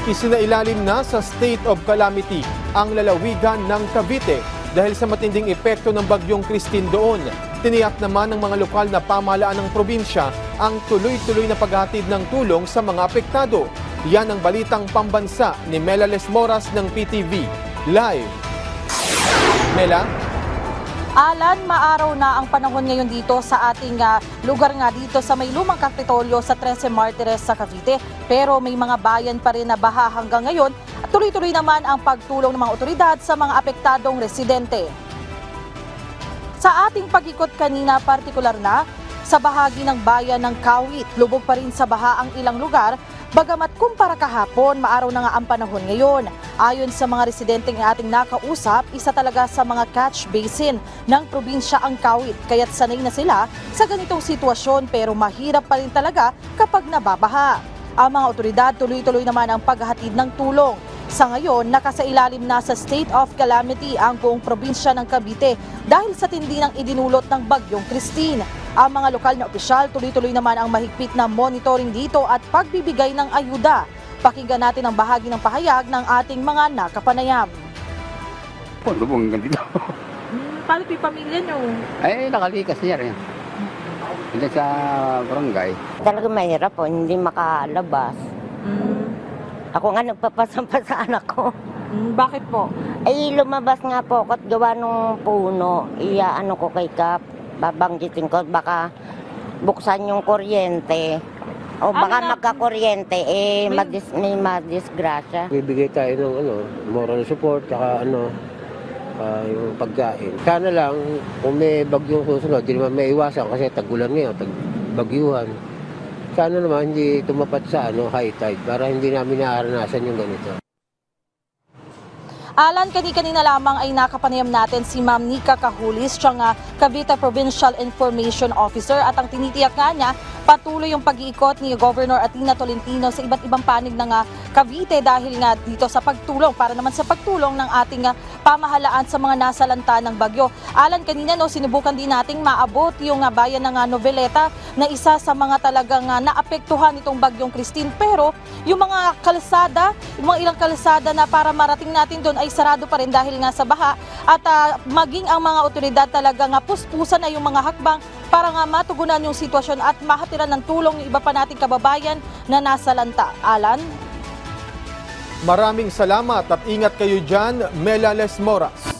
Isinailalim na sa state of calamity ang lalawigan ng Cavite dahil sa matinding epekto ng bagyong Christine doon. Tiniyak naman ng mga lokal na pamahalaan ng probinsya ang tuloy-tuloy na paghatid ng tulong sa mga apektado. Yan ang balitang pambansa ni Mela Lesmoras ng PTV. Live. Mela? Alan, maaraw na ang panahon ngayon dito sa ating lugar nga dito sa may lumang Kapitolyo sa 13 Martires sa Cavite. Pero may mga bayan pa rin na baha hanggang ngayon at tuloy-tuloy naman ang pagtulong ng mga otoridad sa mga apektadong residente. Sa ating pag-ikot kanina, partikular na sa bahagi ng bayan ng Kawit, lubog pa rin sa baha ang ilang lugar. Bagamat kumpara kahapon, maaraw na nga ang panahon ngayon. Ayon sa mga residenteng ating nakausap, isa talaga sa mga catch basin ng probinsya ang Kawit. Kaya't sanay na sila sa ganitong sitwasyon pero mahirap pa rin talaga kapag nababaha. Ang mga otoridad tuloy-tuloy naman ang paghahatid ng tulong. Sa ngayon, nakasailalim na sa state of calamity ang buong probinsya ng Cavite dahil sa tindi ng idinulot ng bagyong Christine. Ang mga lokal na opisyal tuloy-tuloy naman ang mahigpit na monitoring dito at pagbibigay ng ayuda. Pakinggan natin ang bahagi ng pahayag ng ating mga nakapanayam. Lubong hanggang dito. Paano po yung pamilya nyo? Ay, nakalikas niya rin. Hindi sa barangay. Talaga mahirap po, hindi makalabas. Ako nga nagpapasampa sa anak ko. Bakit po? Ay lumabas nga po ako at gawa nung puno. Ano ko kay Kap, babanggitin ko, baka buksan yung kuryente. O baka magkakuryente, may madisgrasya. Bibigay tayo ng moral support, saka yung pagkain. Sana lang, kung may bagyong susunod, di naman may iwasan kasi tagulan ngayon, bagyuhan. Sana naman hindi tumapat sa high tide para hindi namin naaranasan yung ganito. Alan, kanina lamang ay nakapanayam natin si Ma'am Nika Cahulis, siyang Cavite Provincial Information Officer at ang tinitiyak nga niya, patuloy yung pag-iikot ni Governor Atina Tolentino sa iba't ibang panig ng Cavite dahil nga dito sa pagtulong, para naman sa pagtulong ng ating pamahalaan sa mga nasalanta ng bagyo. Alan, kanina sinubukan din nating maabot yung bayan ng Noveleta na isa sa mga talagang naapektuhan itong bagyong Christine. Pero yung mga kalsada, yung mga ilang kalsada na para marating natin doon ay sarado pa rin dahil nga sa baha at maging ang mga otoridad talaga puspusan na yung mga hakbang para nga matugunan yung sitwasyon at mahatiran ng tulong yung iba pa nating kababayan na nasalanta. Alan? Maraming salamat at ingat kayo dyan, Mela Lesmoras.